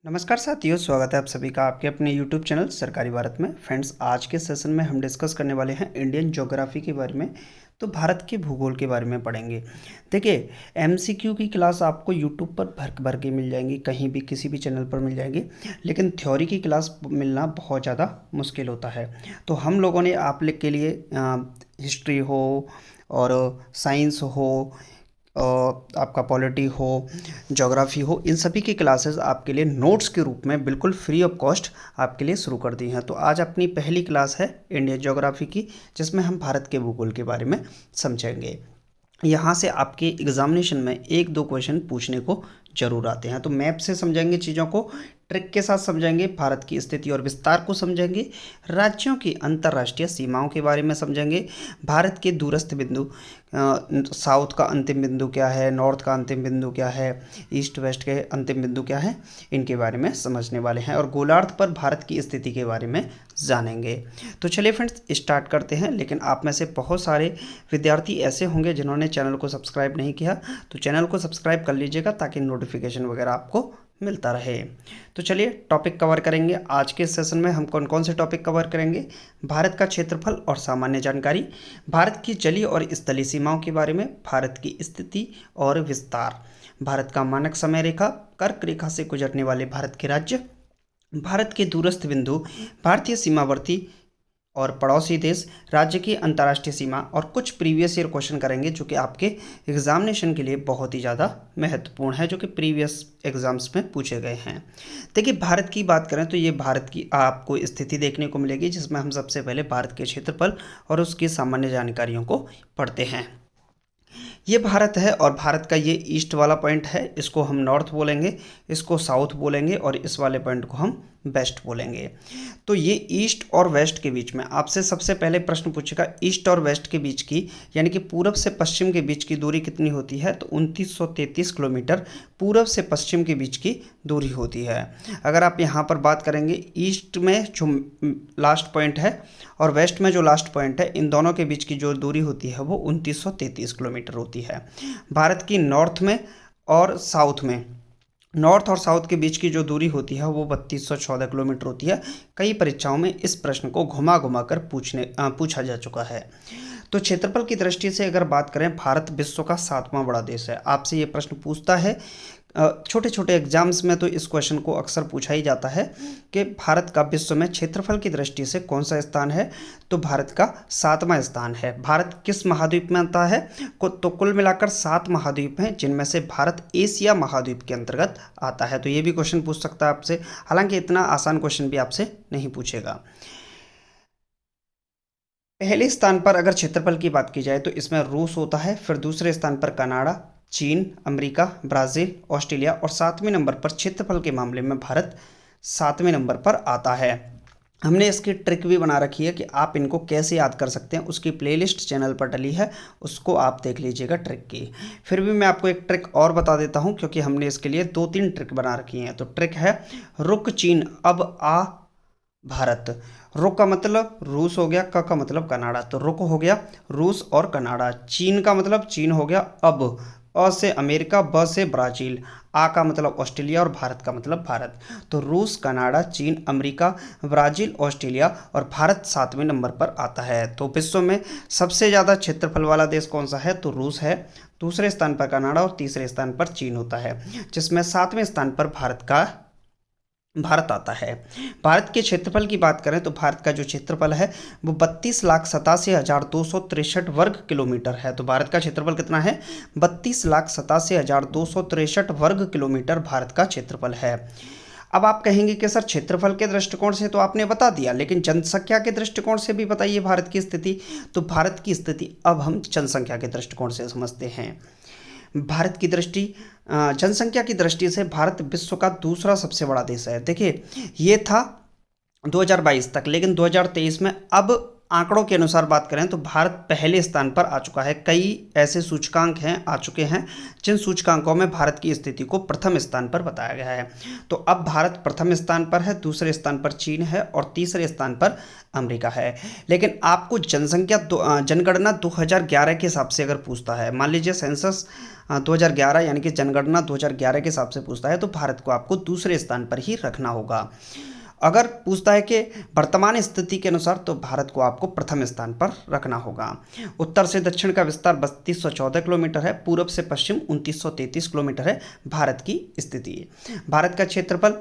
नमस्कार साथियों, स्वागत है आप सभी का आपके अपने यूट्यूब चैनल सरकारी भारत में। फ्रेंड्स, आज के सेशन में हम डिस्कस करने वाले हैं इंडियन ज्योग्राफी के बारे में। तो भारत के भूगोल के बारे में पढ़ेंगे। देखिए, एमसीक्यू की क्लास आपको यूट्यूब पर भर भर के मिल जाएंगी, कहीं भी किसी भी चैनल पर मिल जाएंगी, लेकिन थ्योरी की क्लास मिलना बहुत ज़्यादा मुश्किल होता है। तो हम लोगों ने आप लोग के लिए हिस्ट्री हो और साइंस हो, आपका पॉलिटी हो, ज्योग्राफी हो, इन सभी की क्लासेस आपके लिए नोट्स के रूप में बिल्कुल फ्री ऑफ कॉस्ट आपके लिए शुरू कर दी हैं। तो आज अपनी पहली क्लास है इंडियन ज्योग्राफी की, जिसमें हम भारत के भूगोल के बारे में समझेंगे। यहाँ से आपके एग्जामिनेशन में एक दो क्वेश्चन पूछने को जरूर आते हैं। तो मैप से समझेंगे चीज़ों को, ट्रिक के साथ समझेंगे, भारत की स्थिति और विस्तार को समझेंगे, राज्यों की अंतर्राष्ट्रीय सीमाओं के बारे में समझेंगे, भारत के दूरस्थ बिंदु, साउथ का अंतिम बिंदु क्या है, नॉर्थ का अंतिम बिंदु क्या है, ईस्ट वेस्ट के अंतिम बिंदु क्या है, इनके बारे में समझने वाले हैं, और गोलार्ध पर भारत की स्थिति के बारे में जानेंगे। तो चलिए फ्रेंड्स, स्टार्ट करते हैं। लेकिन आप में से बहुत सारे विद्यार्थी ऐसे होंगे जिन्होंने चैनल को सब्सक्राइब नहीं किया, तो चैनल को सब्सक्राइब कर लीजिएगा ताकि नोटिफिकेशन वगैरह आपको मिलता रहे। तो चलिए टॉपिक कवर करेंगे। आज के सेशन में हम कौन कौन से टॉपिक कवर करेंगे? भारत का क्षेत्रफल और सामान्य जानकारी, भारत की जलीय और स्थलीय सीमाओं के बारे में, भारत की स्थिति और विस्तार, भारत का मानक समय रेखा, कर्क रेखा से गुजरने वाले भारत के राज्य, भारत के दूरस्थ बिंदु, भारतीय सीमावर्ती और पड़ोसी देश, राज्य की अंतर्राष्ट्रीय सीमा, और कुछ प्रीवियस ईयर क्वेश्चन करेंगे जो कि आपके एग्जामिनेशन के लिए बहुत ही ज़्यादा महत्वपूर्ण है, जो कि प्रीवियस एग्जाम्स में पूछे गए हैं। देखिए, भारत की बात करें तो ये भारत की आपको स्थिति देखने को मिलेगी, जिसमें हम सबसे पहले भारत के क्षेत्रफल और उसकी सामान्य जानकारियों को पढ़ते हैं। ये भारत है और भारत का ये ईस्ट वाला पॉइंट है, इसको हम नॉर्थ बोलेंगे, इसको साउथ बोलेंगे, और इस वाले पॉइंट को हम वेस्ट बोलेंगे। तो ये ईस्ट और वेस्ट के बीच में आपसे सबसे पहले प्रश्न पूछेगा, ईस्ट और वेस्ट के बीच की, यानी कि पूरब से पश्चिम के बीच की दूरी कितनी होती है? तो 2933 किलोमीटर पूरब से पश्चिम के बीच की दूरी होती है। अगर आप यहाँ पर बात करेंगे, ईस्ट में जो लास्ट पॉइंट है और वेस्ट में जो लास्ट पॉइंट है, इन दोनों के बीच की जो दूरी होती है वो 2933 किलोमीटर होती है। भारत की नॉर्थ में और साउथ में, नॉर्थ और साउथ के बीच की जो दूरी होती है वो 3214 किलोमीटर होती है। कई परीक्षाओं में इस प्रश्न को घुमा घुमा कर पूछा जा चुका है। तो क्षेत्रफल की दृष्टि से अगर बात करें, भारत विश्व का 7वां बड़ा देश है। आपसे ये प्रश्न पूछता है, छोटे छोटे एग्जाम्स में तो इस क्वेश्चन को अक्सर पूछा ही जाता है कि भारत का विश्व में क्षेत्रफल की दृष्टि से कौन सा स्थान है? तो भारत का 7वां स्थान है। भारत किस महाद्वीप में आता है? तो कुल मिलाकर 7 महाद्वीप हैं, जिनमें से भारत एशिया महाद्वीप के अंतर्गत आता है। तो ये भी क्वेश्चन पूछ सकता है आपसे, हालांकि इतना आसान क्वेश्चन भी आपसे नहीं पूछेगा। पहले स्थान पर अगर क्षेत्रफल की बात की जाए तो इसमें रूस होता है, फिर दूसरे स्थान पर कनाडा, चीन, अमेरिका, ब्राज़ील, ऑस्ट्रेलिया, और 7वें नंबर पर क्षेत्रफल के मामले में भारत 7वें नंबर पर आता है। हमने इसकी ट्रिक भी बना रखी है कि आप इनको कैसे याद कर सकते हैं, उसकी प्लेलिस्ट चैनल पर डली है, उसको आप देख लीजिएगा ट्रिक की। फिर भी मैं आपको एक ट्रिक और बता देता हूं, क्योंकि हमने इसके लिए 2-3 ट्रिक बना रखी हैं। तो ट्रिक है, रुक चीन अब आ भारत। रुक का मतलब रूस हो गया, क का मतलब कनाडा, तो रुक हो गया रूस और कनाडा। चीन का मतलब चीन हो गया अब, अ से अमेरिका, ब से ब्राज़ील, आ का मतलब ऑस्ट्रेलिया, और भारत का मतलब भारत। तो रूस, कनाडा, चीन, अमेरिका, ब्राज़ील, ऑस्ट्रेलिया, और भारत 7वें नंबर पर आता है। तो विश्व में सबसे ज़्यादा क्षेत्रफल वाला देश कौन सा है? तो रूस है, दूसरे स्थान पर कनाडा, और तीसरे स्थान पर चीन होता है, जिसमें 7वें स्थान पर भारत आता है। भारत के क्षेत्रफल की बात करें तो भारत का जो क्षेत्रफल है वो 32,87,263 वर्ग किलोमीटर है। तो भारत का क्षेत्रफल कितना है? 32,87,263 वर्ग किलोमीटर भारत का क्षेत्रफल है। अब आप कहेंगे कि सर क्षेत्रफल के दृष्टिकोण से तो आपने बता दिया, लेकिन जनसंख्या के दृष्टिकोण से भी बताइए भारत की स्थिति। तो भारत की स्थिति अब हम जनसंख्या के दृष्टिकोण से समझते हैं। भारत की दृष्टि, जनसंख्या की दृष्टि से भारत विश्व का दूसरा सबसे बड़ा देश है। देखिए, ये था 2022 तक, लेकिन 2023 में अब आंकड़ों के अनुसार बात करें तो भारत पहले स्थान पर आ चुका है। कई ऐसे सूचकांक हैं आ चुके हैं जिन सूचकांकों में भारत की स्थिति को प्रथम स्थान पर बताया गया है। तो अब भारत प्रथम स्थान पर है, दूसरे स्थान पर चीन है और तीसरे स्थान पर अमेरिका है। लेकिन आपको जनगणना 2011 के हिसाब से अगर पूछता है, मान लीजिए सेंसस 2011 यानी कि जनगणना 2011 के हिसाब से पूछता है, तो भारत को आपको दूसरे स्थान पर ही रखना होगा। अगर पूछता है कि वर्तमान स्थिति के अनुसार, तो भारत को आपको प्रथम स्थान पर रखना होगा। उत्तर से दक्षिण का विस्तार 3214 किलोमीटर है, पूर्व से पश्चिम 2933 किलोमीटर है भारत की स्थिति। भारत का क्षेत्रफल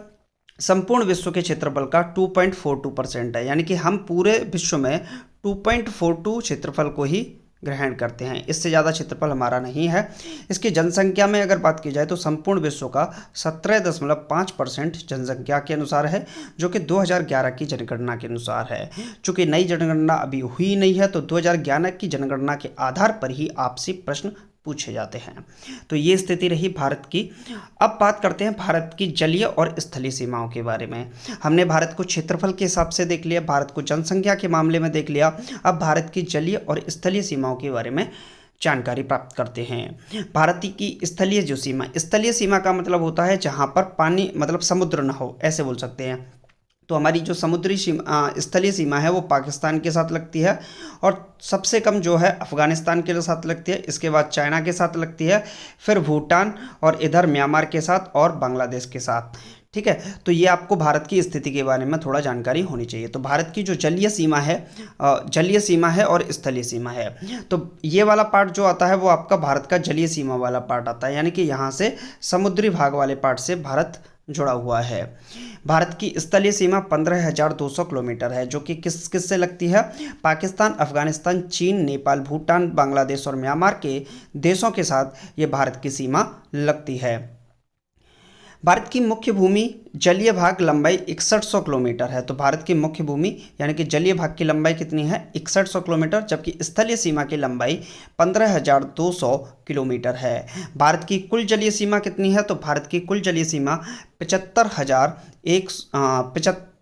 संपूर्ण विश्व के क्षेत्रफल का 2.42% है, यानी कि हम पूरे विश्व में 2.42 क्षेत्रफल को ही ग्रहण करते हैं, इससे ज़्यादा क्षेत्रफल हमारा नहीं है। इसकी जनसंख्या में अगर बात की जाए तो संपूर्ण विश्व का 17.5% जनसंख्या के अनुसार है, जो कि 2011 की जनगणना के अनुसार है। चूँकि नई जनगणना अभी हुई नहीं है, तो 2011 की जनगणना के आधार पर ही आपसे प्रश्न पूछे जाते हैं। तो ये स्थिति रही भारत की। अब बात करते हैं भारत की जलीय और स्थलीय सीमाओं के बारे में। हमने भारत को क्षेत्रफल के हिसाब से देख लिया, भारत को जनसंख्या के मामले में देख लिया। अब भारत की जलीय और स्थलीय सीमाओं के बारे में जानकारी प्राप्त करते हैं। भारत की स्थलीय सीमा का मतलब होता है जहाँ पर पानी मतलब समुद्र न हो, ऐसे बोल सकते हैं। तो हमारी जो समुद्री स्थलीय सीमा है वो पाकिस्तान के साथ लगती है, और सबसे कम जो है अफ़गानिस्तान के साथ लगती है, इसके बाद चाइना के साथ लगती है, फिर भूटान और इधर म्यांमार के साथ और बांग्लादेश के साथ। ठीक है, तो ये आपको भारत की स्थिति के बारे में थोड़ा जानकारी होनी चाहिए। तो भारत की जो जलीय सीमा है और स्थलीय सीमा है, तो ये वाला पार्ट जो आता है वो आपका भारत का जलीय सीमा वाला पार्ट आता है, यानी कि यहाँ से समुद्री भाग वाले पार्ट से भारत जुड़ा हुआ है। भारत की स्थलीय सीमा 15,200 किलोमीटर है, जो कि किस से लगती है? पाकिस्तान, अफगानिस्तान, चीन, नेपाल, भूटान, बांग्लादेश और म्यांमार के देशों के साथ ये भारत की सीमा लगती है। भारत की मुख्य भूमि जलीय भाग लंबाई 6100 किलोमीटर है। तो भारत की मुख्य भूमि यानी कि जलीय भाग की लंबाई कितनी है? 6100 किलोमीटर, जबकि स्थलीय सीमा की लंबाई 15,200 किलोमीटर है। भारत की कुल जलीय सीमा कितनी है? तो भारत की कुल जलीय सीमा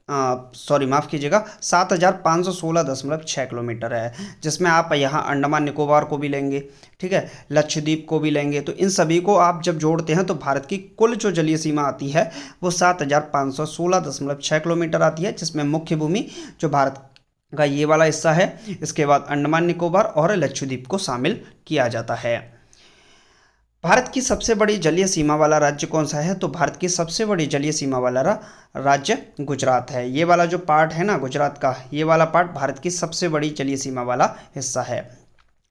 7,516.6 किलोमीटर है, जिसमें आप यहाँ अंडमान निकोबार को भी लेंगे, ठीक है, लक्षद्वीप को भी लेंगे। तो इन सभी को आप जब जोड़ते हैं तो भारत की कुल जो जलीय सीमा आती है वो 7,516.6 किलोमीटर आती है, जिसमें मुख्य भूमि जो भारत का ये वाला हिस्सा है, इसके बाद अंडमान निकोबार और लक्षद्वीप को शामिल किया जाता है। भारत की सबसे बड़ी जलीय सीमा वाला राज्य कौन सा है? तो भारत की सबसे बड़ी जलीय सीमा वाला राज्य गुजरात है। ये वाला जो पार्ट है ना गुजरात का, ये वाला पार्ट भारत की सबसे बड़ी जलीय सीमा वाला हिस्सा है।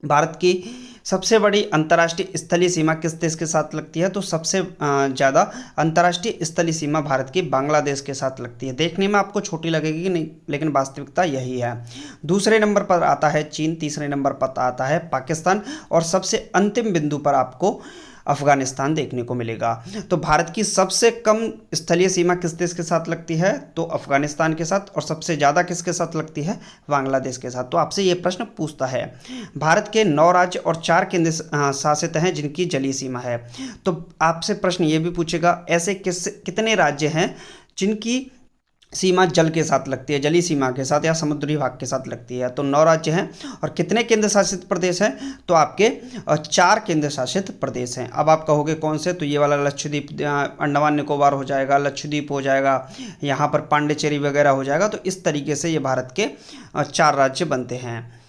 भारत की सबसे बड़ी अंतर्राष्ट्रीय स्थलीय सीमा किस देश के साथ लगती है? तो सबसे ज़्यादा अंतर्राष्ट्रीय स्थलीय सीमा भारत की बांग्लादेश के साथ लगती है। देखने में आपको छोटी लगेगी नहीं, लेकिन वास्तविकता यही है। दूसरे नंबर पर आता है चीन, तीसरे नंबर पर आता है पाकिस्तान, और सबसे अंतिम बिंदु पर आपको अफगानिस्तान देखने को मिलेगा। तो भारत की सबसे कम स्थलीय सीमा किस देश के साथ लगती है? तो अफगानिस्तान के साथ, और सबसे ज़्यादा किसके साथ लगती है? बांग्लादेश के साथ। तो आपसे ये प्रश्न पूछता है। भारत के 9 राज्य और 4 केंद्र शासित हैं जिनकी जलीय सीमा है। तो आपसे प्रश्न ये भी पूछेगा ऐसे कितने राज्य हैं जिनकी सीमा जल के साथ लगती है, जलीय सीमा के साथ या समुद्री भाग के साथ लगती है। तो 9 राज्य हैं, और कितने केंद्र शासित प्रदेश हैं? तो आपके 4 केंद्र शासित प्रदेश हैं। अब आप कहोगे कौन से? तो ये वाला लक्षद्वीप, अंडमान निकोबार हो जाएगा, लक्षद्वीप हो जाएगा, यहाँ पर पांडिचेरी वगैरह हो जाएगा। तो इस तरीके से ये भारत के 4 राज्य बनते हैं।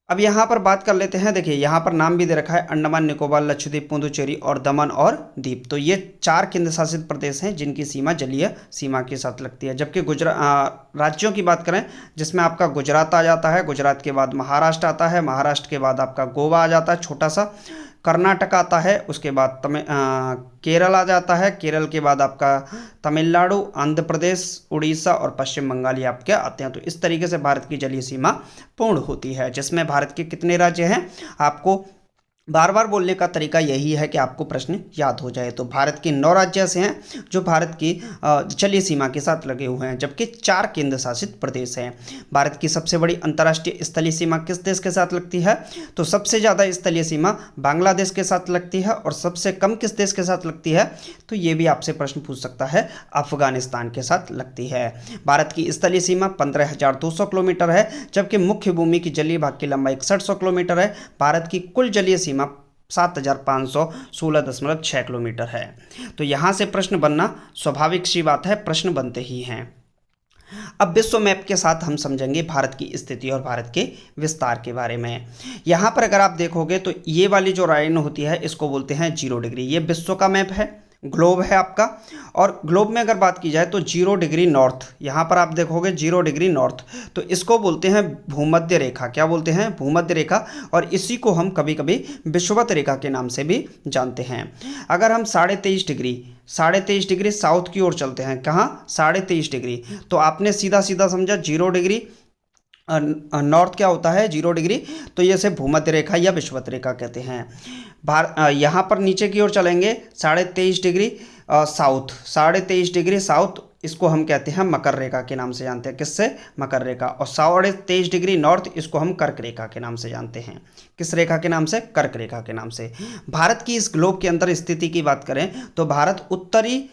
अब यहाँ पर बात कर लेते हैं। देखिए यहाँ पर नाम भी दे रखा है अंडमान निकोबार, लक्षद्वीप, पुडुचेरी और दमन और दीप। तो ये 4 केंद्र शासित प्रदेश हैं जिनकी सीमा जलीय सीमा के साथ लगती है। जबकि राज्यों की बात करें जिसमें आपका गुजरात आ जाता है, गुजरात के बाद महाराष्ट्र आता है, महाराष्ट्र के बाद आपका गोवा आ जाता है छोटा सा, कर्नाटक आता है, उसके बाद केरल आ जाता है, केरल के बाद आपका तमिलनाडु, आंध्र प्रदेश, उड़ीसा और पश्चिम बंगाल ये आपके आते हैं। तो इस तरीके से भारत की जलीय सीमा पूर्ण होती है, जिसमें भारत के कितने राज्य हैं? आपको बार बार बोलने का तरीका यही है कि आपको प्रश्न याद हो जाए। तो भारत के 9 राज्य ऐसे हैं जो भारत की जलीय सीमा के साथ लगे हुए हैं, जबकि 4 केंद्र शासित प्रदेश हैं। भारत की सबसे बड़ी अंतर्राष्ट्रीय स्थलीय सीमा किस देश के साथ लगती है? तो सबसे ज़्यादा स्थलीय सीमा बांग्लादेश के साथ लगती है, और सबसे कम किस देश के साथ लगती है? तो ये भी आपसे प्रश्न पूछ सकता है, अफगानिस्तान के साथ लगती है। भारत की स्थलीय सीमा 15,200 किलोमीटर है, जबकि मुख्य भूमि की जलीय भाग की लंबाई 6100 किलोमीटर है। भारत की कुल जलीय सीमा 7,516.6 किलोमीटर है। तो यहाँ से प्रश्न बनना स्वाभाविक सी बात है, प्रश्न बनते ही हैं। अब विश्व मैप के साथ हम समझेंगे भारत की स्थिति और भारत के विस्तार के बारे में। यहाँ पर अगर आप देखोगे तो ये वाली जो लाइन होती है इसको बोलते हैं 0 डिग्री। ये विश्व का मैप है, ग्लोब है आपका। और ग्लोब में अगर बात की जाए तो 0 डिग्री नॉर्थ, यहाँ पर आप देखोगे 0 डिग्री नॉर्थ, तो इसको बोलते हैं भूमध्य रेखा। क्या बोलते हैं? भूमध्य रेखा। और इसी को हम कभी कभी विषुवत रेखा के नाम से भी जानते हैं। अगर हम 23.5 डिग्री साउथ की ओर चलते हैं, कहाँ? 23.5 डिग्री, तो आपने सीधा सीधा समझा 0 डिग्री नॉर्थ क्या होता है? 0 डिग्री। तो ये से भूमध्य रेखा या विषुवत रेखा कहते हैं। यहाँ पर नीचे की ओर चलेंगे 23.5 डिग्री साउथ, 23.5 डिग्री साउथ, इसको हम कहते हैं मकर रेखा के नाम से जानते हैं। किससे? मकर रेखा। और 23.5 डिग्री नॉर्थ, इसको हम कर्क रेखा के नाम से जानते हैं। किस रेखा के नाम से? कर्क रेखा के नाम से। भारत की इस ग्लोब के अंदर स्थिति की बात करें तो भारत उत्तरी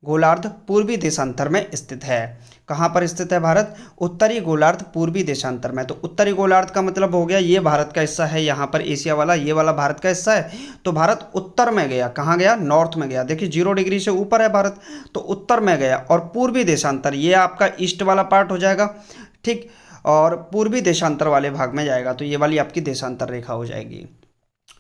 गोलार्ध पूर्वी देशांतर में स्थित है। कहाँ पर स्थित है भारत? उत्तरी गोलार्ध पूर्वी देशांतर में। तो उत्तरी गोलार्ध का मतलब हो गया ये भारत का हिस्सा है, यहाँ पर एशिया वाला, ये वाला भारत का हिस्सा है। तो भारत उत्तर में गया, कहाँ गया? नॉर्थ में गया। देखिए 0 डिग्री से ऊपर है भारत, तो उत्तर में गया। और पूर्वी देशांतर, ये आपका ईस्ट वाला पार्ट हो जाएगा, ठीक। और पूर्वी देशांतर वाले भाग में जाएगा, तो ये वाली आपकी देशांतर रेखा हो जाएगी,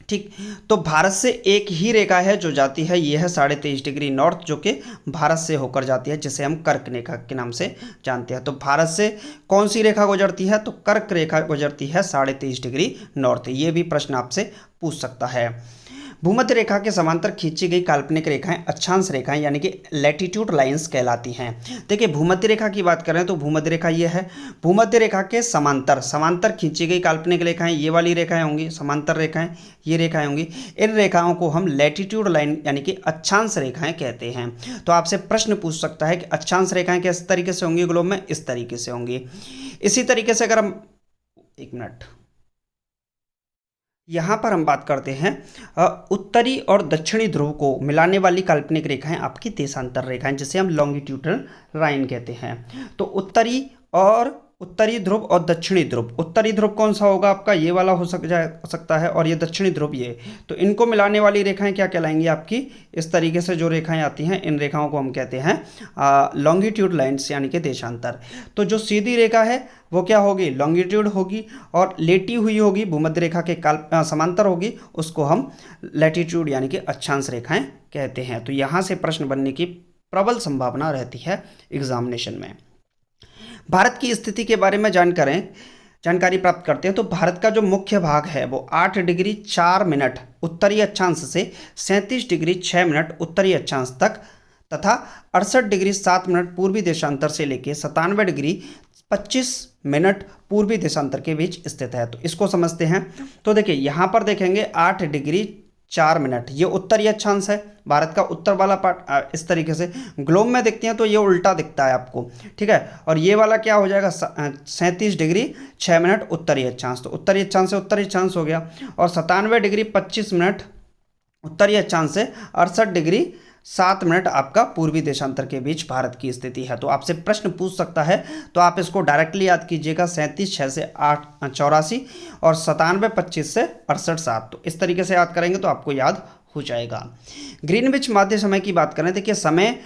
ठीक। तो भारत से एक ही रेखा है जो जाती है, ये है 23.5 डिग्री नॉर्थ, जो कि भारत से होकर जाती है, जिसे हम कर्क रेखा के नाम से जानते हैं। तो भारत से कौन सी रेखा गुजरती है? तो कर्क रेखा गुजरती है 23.5 डिग्री नॉर्थ। ये भी प्रश्न आपसे पूछ सकता है। भूमध्य रेखा के समांतर खींची गई काल्पनिक रेखाएं अक्षांश रेखाएं यानी कि लैटिट्यूड लाइंस कहलाती हैं। देखिए भूमध्य रेखा की बात करें तो भूमध्य रेखा ये है। भूमध्य रेखा के समांतर खींची गई काल्पनिक रेखाएं, ये वाली रेखाएं होंगी, समांतर रेखाएं, ये रेखाएं होंगी। इन रेखाओं को हम लैटिट्यूड लाइन यानी कि अक्षांश रेखाएं कहते हैं। तो आपसे प्रश्न पूछ सकता है कि अक्षांश रेखाएं किस तरीके से होंगी ग्लोब में? इस तरीके से होंगी। इसी तरीके से अगर हम, एक मिनट, यहाँ पर हम बात करते हैं उत्तरी और दक्षिणी ध्रुव को मिलाने वाली काल्पनिक रेखाएं आपकी देशांतर रेखाएं, जिसे हम लॉन्गिट्यूडनल लाइन कहते हैं। तो उत्तरी ध्रुव और दक्षिणी ध्रुव, उत्तरी ध्रुव कौन सा होगा आपका? ये वाला हो सकता है, और ये दक्षिणी ध्रुव ये। तो इनको मिलाने वाली रेखाएं क्या कहलाएंगी आपकी? इस तरीके से जो रेखाएं आती हैं, इन रेखाओं को हम कहते हैं लॉन्गिट्यूड लाइन्स यानी कि देशांतर। तो जो सीधी रेखा है वो क्या होगी? लॉन्गिट्यूड होगी, और लेटी हुई होगी भूमध्य रेखा के समांतर होगी, उसको हम लैटिट्यूड यानी कि अक्षांश रेखाएं कहते हैं। तो यहाँ से प्रश्न बनने की प्रबल संभावना रहती है एग्जामिनेशन में। भारत की स्थिति के बारे में जानकारी प्राप्त करते हैं। तो भारत का जो मुख्य भाग है वो 8 डिग्री 4 मिनट उत्तरी अक्षांश से 37 डिग्री 6 मिनट उत्तरी अक्षांश तक, तथा 68 डिग्री 7 मिनट पूर्वी देशांतर से लेकर 97 डिग्री 25 मिनट पूर्वी देशांतर के बीच स्थित है। तो इसको समझते हैं। तो देखिए यहाँ पर देखेंगे 8 डिग्री 4 मिनट, ये उत्तरी अक्षांश है, भारत का उत्तर वाला पार्ट। इस तरीके से ग्लोब में देखते हैं तो ये उल्टा दिखता है आपको, ठीक है। और ये वाला क्या हो जाएगा? 37 डिग्री 6 मिनट उत्तरी अक्षांश। तो उत्तरी अक्षांश से उत्तरी अक्षांश हो गया। और 97 डिग्री 25 मिनट उत्तरी अक्षांश से 68 डिग्री 7 मिनट आपका पूर्वी देशांतर के बीच भारत की स्थिति है। तो आपसे प्रश्न पूछ सकता है, तो आप इसको डायरेक्टली याद कीजिएगा, 37 6 से 8 84, और 97 25 से 68 7। तो इस तरीके से याद करेंगे तो आपको याद हो जाएगा। ग्रीनविच माध्य समय की बात करें, देखिए समय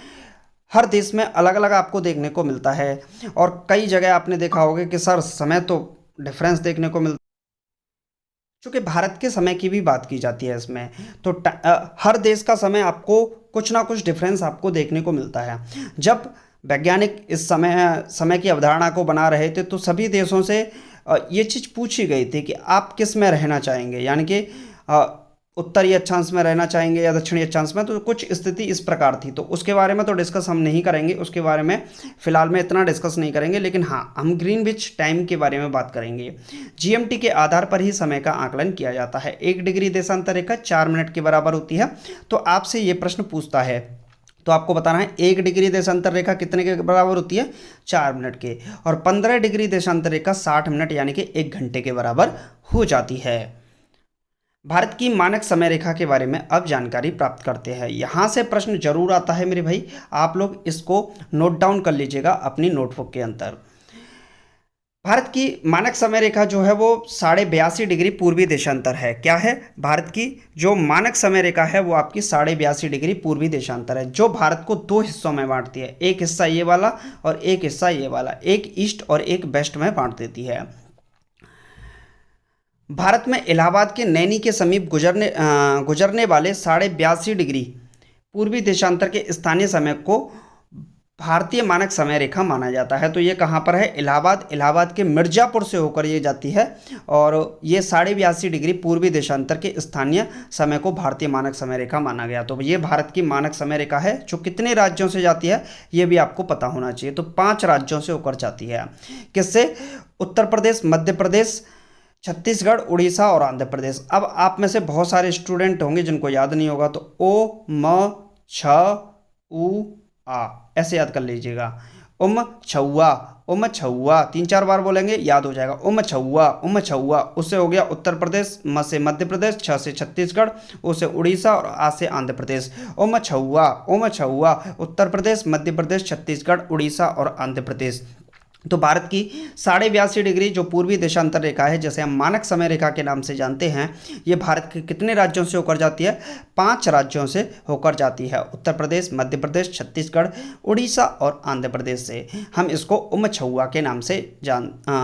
हर देश में अलग अलग आपको देखने को मिलता है, और कई जगह आपने देखा होगा कि सर समय तो डिफरेंस देखने को मिलता है। चूँकि भारत के समय की भी बात की जाती है इसमें, तो हर देश का समय आपको कुछ ना कुछ डिफरेंस आपको देखने को मिलता है। जब वैज्ञानिक इस समय की अवधारणा को बना रहे थे तो सभी देशों से ये चीज़ पूछी गई थी कि आप किस में रहना चाहेंगे, यानी कि उत्तरी अक्षांश में रहना चाहेंगे या दक्षिणी अक्षांश में, तो कुछ स्थिति इस प्रकार थी। तो उसके बारे में तो डिस्कस हम नहीं करेंगे, उसके बारे में फिलहाल में इतना डिस्कस नहीं करेंगे, लेकिन हाँ हम ग्रीनविच टाइम के बारे में बात करेंगे। जीएमटी के आधार पर ही समय का आकलन किया जाता है। 1 डिग्री देशांतर रेखा 4 मिनट के बराबर होती है। तो आपसे ये प्रश्न पूछता है तो आपको बताना है 1 डिग्री देशांतर रेखा कितने के बराबर होती है, 4 मिनट के, और 15 डिग्री देशांतर रेखा 60 मिनट यानी कि 1 घंटे के बराबर हो जाती है। भारत की मानक समय रेखा के बारे में अब जानकारी प्राप्त करते हैं। यहाँ से प्रश्न जरूर आता है मेरे भाई, आप लोग इसको नोट डाउन कर लीजिएगा अपनी नोटबुक के अंदर। भारत की मानक समय रेखा जो है वो 82.5 डिग्री पूर्वी देशांतर है। क्या है? भारत की जो मानक समय रेखा है वो आपकी 82.5 डिग्री पूर्वी देशांतर है, जो भारत को 2 हिस्सों में बांटती है। एक हिस्सा ये वाला और एक हिस्सा ये वाला, एक ईस्ट और एक वेस्ट में बांट देती है। भारत में इलाहाबाद के नैनी के समीप गुजरने वाले 82.5 डिग्री पूर्वी देशांतर के स्थानीय समय को भारतीय मानक समय रेखा माना जाता है। तो ये कहाँ पर है? इलाहाबाद के मिर्ज़ापुर से होकर ये जाती है, और ये 82.5 डिग्री पूर्वी देशांतर के स्थानीय समय को भारतीय मानक समय रेखा माना गया। तो ये भारत की मानक समय रेखा है, जो कितने राज्यों से जाती है ये भी आपको पता होना चाहिए। तो 5 राज्यों से होकर जाती है। किससे? उत्तर प्रदेश, मध्य प्रदेश, छत्तीसगढ़, उड़ीसा और आंध्र प्रदेश। अब आप में से बहुत सारे स्टूडेंट होंगे जिनको याद नहीं होगा, तो ओ म छ उ आ ऐसे याद कर लीजिएगा। उम छुआ, 3-4 बार बोलेंगे याद हो जाएगा। उम छुआ, उससे हो गया उत्तर प्रदेश, म से मध्य प्रदेश, छ से छत्तीसगढ़, उ से उड़ीसा और आ से आंध्र प्रदेश। उम छुआ, उत्तर प्रदेश, मध्य प्रदेश, छत्तीसगढ़, उड़ीसा और आंध्र प्रदेश। तो भारत की 82.5 डिग्री जो पूर्वी देशांतर रेखा है, जैसे हम मानक समय रेखा के नाम से जानते हैं, ये भारत के कितने राज्यों से होकर जाती है? 5 राज्यों से होकर जाती है। उत्तर प्रदेश, मध्य प्रदेश, छत्तीसगढ़, उड़ीसा और आंध्र प्रदेश से। हम इसको उम छुआ के नाम से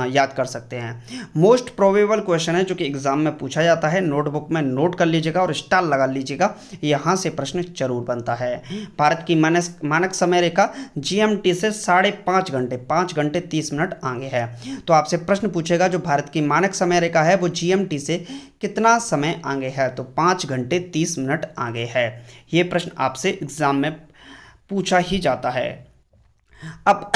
याद कर सकते हैं। मोस्ट प्रोबेबल क्वेश्चन है जो कि एग्जाम में पूछा जाता है, नोटबुक में नोट कर लीजिएगा और स्टार लगा लीजिएगा, यहाँ से प्रश्न जरूर बनता है। भारत की मानक समय रेखा GMT से 5.5 घंटे 5 घंटे 30 मिनट आगे है। तो आपसे प्रश्न पूछेगा जो भारत की मानक समय रेखा है वो GMT से कितना समय आगे है, तो 5 घंटे 30 मिनट आगे है। ये प्रश्न आपसे एग्जाम में पूछा ही जाता है। अब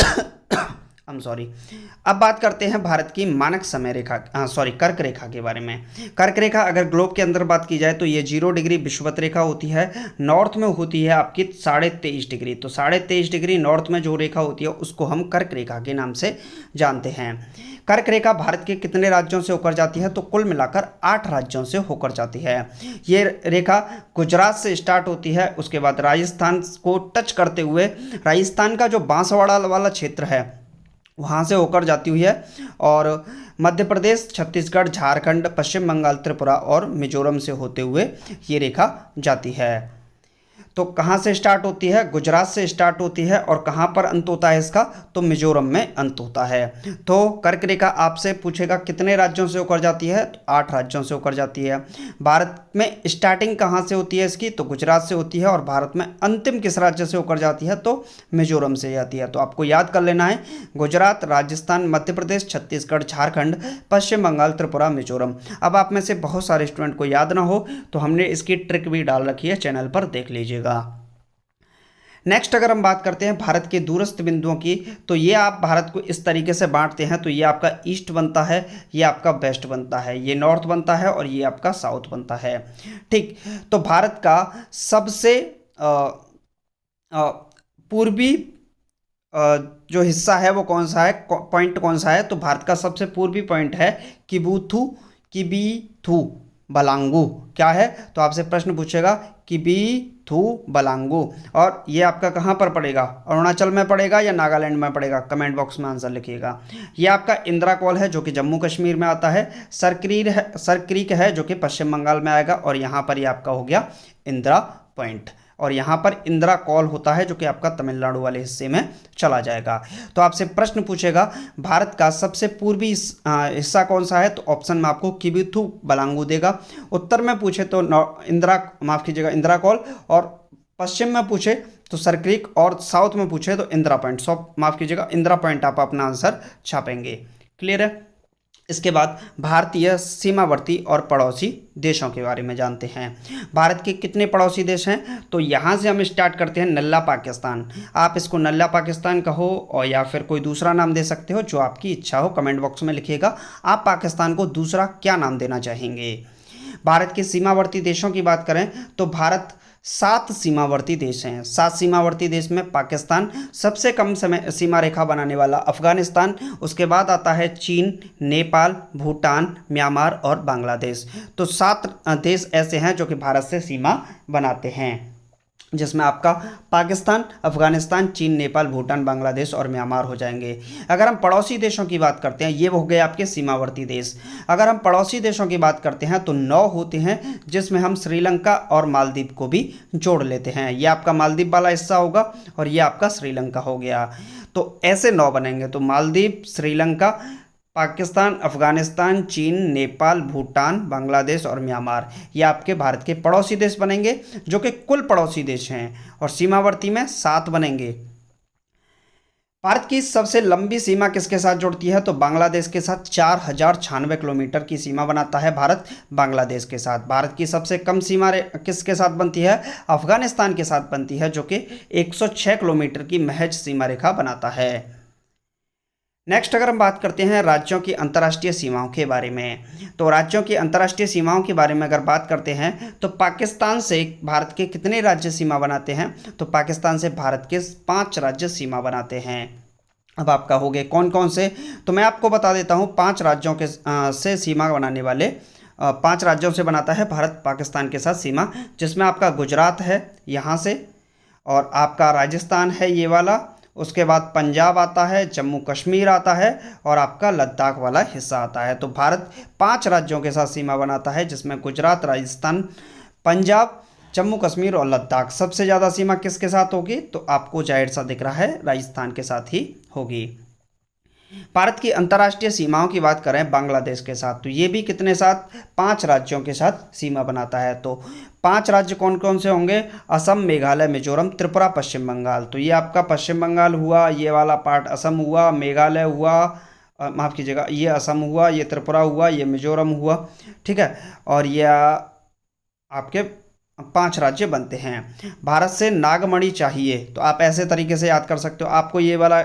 अब बात करते हैं भारत की मानक समय रेखा कर्क रेखा के बारे में। कर्क रेखा अगर ग्लोब के अंदर बात की जाए तो ये 0 डिग्री विषुवत रेखा होती है। नॉर्थ में होती है आपकी 23.5 डिग्री। तो 23.5 डिग्री नॉर्थ में जो रेखा होती है उसको हम कर्क रेखा के नाम से जानते हैं। कर्क रेखा भारत के कितने राज्यों से होकर जाती है? तो कुल मिलाकर 8 राज्यों से होकर जाती है। ये रेखा गुजरात से स्टार्ट होती है, उसके बाद राजस्थान को टच करते हुए राजस्थान का जो बांसवाड़ा वाला क्षेत्र है वहाँ से होकर जाती हुई है, और मध्य प्रदेश, छत्तीसगढ़, झारखंड, पश्चिम बंगाल, त्रिपुरा और मिजोरम से होते हुए ये रेखा जाती है। तो कहाँ से स्टार्ट होती है? गुजरात से स्टार्ट होती है, और कहाँ पर अंत होता है इसका? तो मिजोरम में अंत होता है। तो कर्क रेखा आपसे पूछेगा कितने राज्यों से होकर जाती है? तो 8 राज्यों से होकर जाती है। भारत में स्टार्टिंग कहाँ से होती है इसकी? तो गुजरात से होती है, और भारत में अंतिम किस राज्य से होकर जाती है? तो मिजोरम से जाती है। तो आपको याद कर लेना है, गुजरात, राजस्थान, मध्य प्रदेश, छत्तीसगढ़, झारखंड, पश्चिम बंगाल, त्रिपुरा, मिजोरम। अब आप में से बहुत सारे स्टूडेंट को याद ना हो तो हमने इसकी ट्रिक भी डाल रखी है, चैनल पर देख लीजिएगा। नेक्स्ट अगर हम बात करते हैं भारत के दूरस्थ बिंदुओं की, तो ये आप भारत को इस तरीके से बांटते हैं। तो ये आपका ईस्ट बनता है, ये आपका वेस्ट बनता है, ये नॉर्थ बनता है और ये आपका साउथ बनता है। ठीक, तो भारत का सबसे पूर्वी जो हिस्सा है वो कौन सा है, पॉइंट कौन सा है? तो भारत का सबसे पूर्वी पॉइंट है किबीथू बलांगू। क्या है? तो आपसे प्रश्न पूछेगा किबीथू बलांगू, और ये आपका कहाँ पर पड़ेगा? अरुणाचल में पड़ेगा या नागालैंड में पड़ेगा? कमेंट बॉक्स में आंसर लिखिएगा। ये आपका इंदिरा कॉल है जो कि जम्मू कश्मीर में आता है। सर क्रीक है जो कि पश्चिम बंगाल में आएगा, और यहाँ पर ये आपका हो गया इंदिरा पॉइंट, और यहाँ पर इंदिरा कॉल होता है जो कि आपका तमिलनाडु वाले हिस्से में चला जाएगा। तो आपसे प्रश्न पूछेगा भारत का सबसे पूर्वी हिस्सा कौन सा है? तो ऑप्शन में आपको किबीथू बलांगू देगा। उत्तर में पूछे तो इंदिरा कॉल, और पश्चिम में पूछे तो सरक्रीक, और साउथ में पूछे तो इंदिरा पॉइंट। इंदिरा पॉइंट आप अपना आंसर छापेंगे। क्लियर है? इसके बाद भारतीय सीमावर्ती और पड़ोसी देशों के बारे में जानते हैं। भारत के कितने पड़ोसी देश हैं, तो यहाँ से हम स्टार्ट करते हैं नल्ला पाकिस्तान। आप इसको नल्ला पाकिस्तान कहो और या फिर कोई दूसरा नाम दे सकते हो, जो आपकी इच्छा हो। कमेंट बॉक्स में लिखिएगा आप पाकिस्तान को दूसरा क्या नाम देना चाहेंगे। भारत के सीमावर्ती देशों की बात करें तो भारत 7 सीमावर्ती देश हैं। 7 सीमावर्ती देश में पाकिस्तान, सबसे कम समय सीमा रेखा बनाने वाला अफगानिस्तान, उसके बाद आता है चीन, नेपाल, भूटान, म्यांमार और बांग्लादेश। तो 7 देश ऐसे हैं जो कि भारत से सीमा बनाते हैं, जिसमें आपका पाकिस्तान, अफगानिस्तान, चीन, नेपाल, भूटान, बांग्लादेश और म्यांमार हो जाएंगे। अगर हम पड़ोसी देशों की बात करते हैं, ये हो गए आपके सीमावर्ती देश। अगर हम पड़ोसी देशों की बात करते हैं तो 9 होते हैं, जिसमें हम श्रीलंका और मालदीव को भी जोड़ लेते हैं। ये आपका मालदीव वाला हिस्सा होगा और ये आपका श्रीलंका हो गया। तो ऐसे 9 बनेंगे, तो मालदीव, श्रीलंका, पाकिस्तान, अफगानिस्तान, चीन, नेपाल, भूटान, बांग्लादेश और म्यांमार, ये आपके भारत के पड़ोसी देश बनेंगे, जो कि कुल पड़ोसी देश हैं। और सीमावर्ती में 7 बनेंगे। भारत की सबसे लंबी सीमा किसके साथ जुड़ती है, तो बांग्लादेश के साथ 4096 किलोमीटर की सीमा बनाता है भारत बांग्लादेश के साथ। भारत की सबसे कम सीमा किसके साथ बनती है, अफगानिस्तान के साथ बनती है, जो कि 106 किलोमीटर की महज सीमा रेखा बनाता है। नेक्स्ट अगर हम बात करते हैं राज्यों की अंतर्राष्ट्रीय सीमाओं के बारे में, तो राज्यों की अंतर्राष्ट्रीय सीमाओं के बारे में अगर बात करते हैं तो पाकिस्तान से भारत के कितने राज्य सीमा बनाते हैं, तो पाकिस्तान से भारत के 5 राज्य सीमा बनाते हैं। अब आपका हो गए कौन कौन से, तो मैं आपको बता देता हूँ। 5 राज्यों के से सीमा बनाने वाले 5 राज्यों से बनाता है भारत पाकिस्तान के साथ सीमा, जिसमें आपका गुजरात है यहाँ से, और आपका राजस्थान है ये वाला, उसके बाद पंजाब आता है, जम्मू कश्मीर आता है और आपका लद्दाख वाला हिस्सा आता है। तो भारत 5 राज्यों के साथ सीमा बनाता है, जिसमें गुजरात, राजस्थान, पंजाब, जम्मू कश्मीर और लद्दाख। सबसे ज़्यादा सीमा किसके साथ होगी, तो आपको जाहिर सा दिख रहा है राजस्थान के साथ ही होगी। भारत की अंतर्राष्ट्रीय सीमाओं की बात करें बांग्लादेश के साथ, तो ये भी कितने साथ, 5 राज्यों के साथ सीमा बनाता है। तो 5 राज्य कौन कौन से होंगे, असम, मेघालय, मिजोरम, त्रिपुरा, पश्चिम बंगाल। तो ये आपका पश्चिम बंगाल हुआ, ये वाला पार्ट असम हुआ, मेघालय हुआ, माफ़ कीजिएगा, ये असम हुआ, ये त्रिपुरा हुआ, ये मिजोरम हुआ, ठीक है। और ये आपके 5 राज्य बनते हैं। भारत से नागमणि चाहिए, तो आप ऐसे तरीके से याद कर सकते हो। आपको ये वाला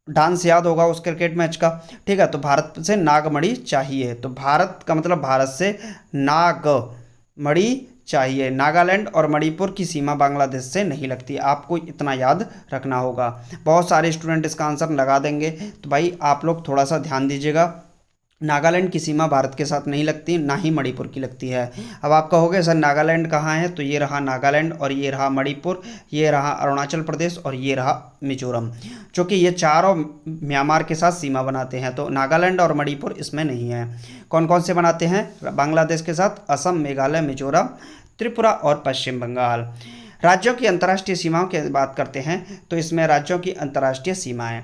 डांस याद होगा उस क्रिकेट मैच का, ठीक है। तो भारत से नागमणि चाहिए, तो भारत का मतलब भारत से नागमणि चाहिए। नागालैंड और मणिपुर की सीमा बांग्लादेश से नहीं लगती, आपको इतना याद रखना होगा। बहुत सारे स्टूडेंट इसका आंसर लगा देंगे, तो भाई आप लोग थोड़ा सा ध्यान दीजिएगा। नागालैंड की सीमा भारत के साथ नहीं लगती, ना ही मणिपुर की लगती है। अब आप कहोगे सर नागालैंड कहाँ है, तो ये रहा नागालैंड और ये रहा मणिपुर, ये रहा अरुणाचल प्रदेश और ये रहा मिजोरम, जो कि ये चारों म्यांमार के साथ सीमा बनाते हैं। तो नागालैंड और मणिपुर इसमें नहीं है। कौन कौन से बनाते हैं बांग्लादेश के साथ, असम, मेघालय, मिजोरम, त्रिपुरा और पश्चिम बंगाल। राज्यों की अंतर्राष्ट्रीय सीमाओं की बात करते हैं, तो इसमें राज्यों की अंतर्राष्ट्रीय सीमाएं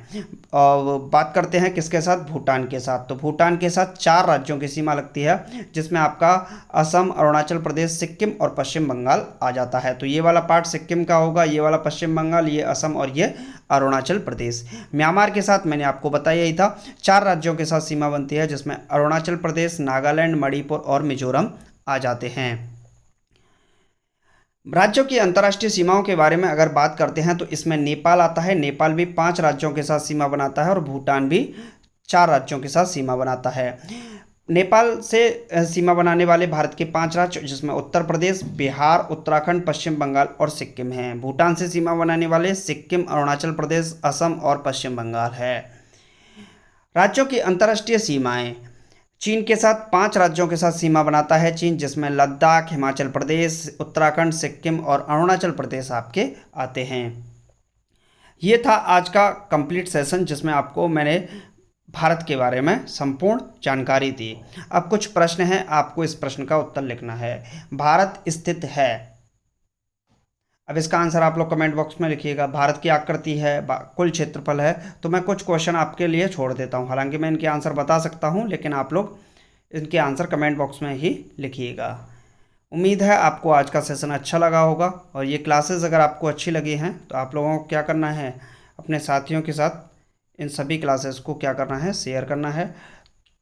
और बात करते हैं किसके साथ, भूटान के साथ। तो भूटान के साथ 4 राज्यों की सीमा लगती है, जिसमें आपका असम, अरुणाचल प्रदेश, सिक्किम और पश्चिम बंगाल आ जाता है। तो ये वाला पार्ट सिक्किम का होगा, ये वाला पश्चिम बंगाल, ये असम और ये अरुणाचल प्रदेश। म्यांमार के साथ मैंने आपको बताया ही था, 4 राज्यों के साथ सीमा बनती है, जिसमें अरुणाचल प्रदेश, नागालैंड, मणिपुर और मिजोरम आ जाते हैं। राज्यों की अंतर्राष्ट्रीय सीमाओं के बारे में अगर बात करते हैं, तो इसमें नेपाल आता है। नेपाल भी 5 राज्यों के साथ सीमा बनाता है और भूटान भी 4 राज्यों के साथ सीमा बनाता है। नेपाल से सीमा बनाने वाले भारत के 5 राज्य, जिसमें उत्तर प्रदेश, बिहार, उत्तराखंड, पश्चिम बंगाल और सिक्किम हैं। भूटान से सीमा बनाने वाले सिक्किम, अरुणाचल प्रदेश, असम और पश्चिम बंगाल है। राज्यों की अंतर्राष्ट्रीय सीमाएं, चीन के साथ 5 राज्यों के साथ सीमा बनाता है चीन, जिसमें लद्दाख, हिमाचल प्रदेश, उत्तराखंड, सिक्किम और अरुणाचल प्रदेश आपके आते हैं। ये था आज का कंप्लीट सेशन, जिसमें आपको मैंने भारत के बारे में संपूर्ण जानकारी दी। अब कुछ प्रश्न हैं, आपको इस प्रश्न का उत्तर लिखना है। भारत स्थित है, अब इसका आंसर आप लोग कमेंट बॉक्स में लिखिएगा। भारत की आकृति है, कुल क्षेत्रफल है। तो मैं कुछ क्वेश्चन आपके लिए छोड़ देता हूँ, हालांकि मैं इनके आंसर बता सकता हूँ, लेकिन आप लोग इनके आंसर कमेंट बॉक्स में ही लिखिएगा। उम्मीद है आपको आज का सेशन अच्छा लगा होगा, और ये क्लासेस अगर आपको अच्छी लगी हैं तो आप लोगों को क्या करना है, अपने साथियों के साथ इन सभी क्लासेस को क्या करना है, शेयर करना है,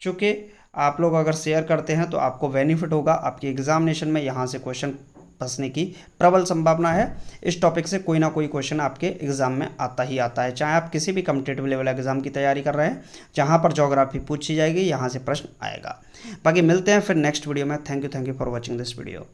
चूँकि आप लोग अगर शेयर करते हैं तो आपको बेनिफिट होगा, आपके एग्जामिनेशन में यहाँ से क्वेश्चन फंसने की प्रबल संभावना है। इस टॉपिक से कोई ना कोई क्वेश्चन आपके एग्जाम में आता ही आता है, चाहे आप किसी भी कम्पिटेटिव लेवल एग्जाम की तैयारी कर रहे हैं, जहाँ पर ज्योग्राफी पूछी जाएगी यहाँ से प्रश्न आएगा। बाकी मिलते हैं फिर नेक्स्ट वीडियो में। Thank you for watching this video.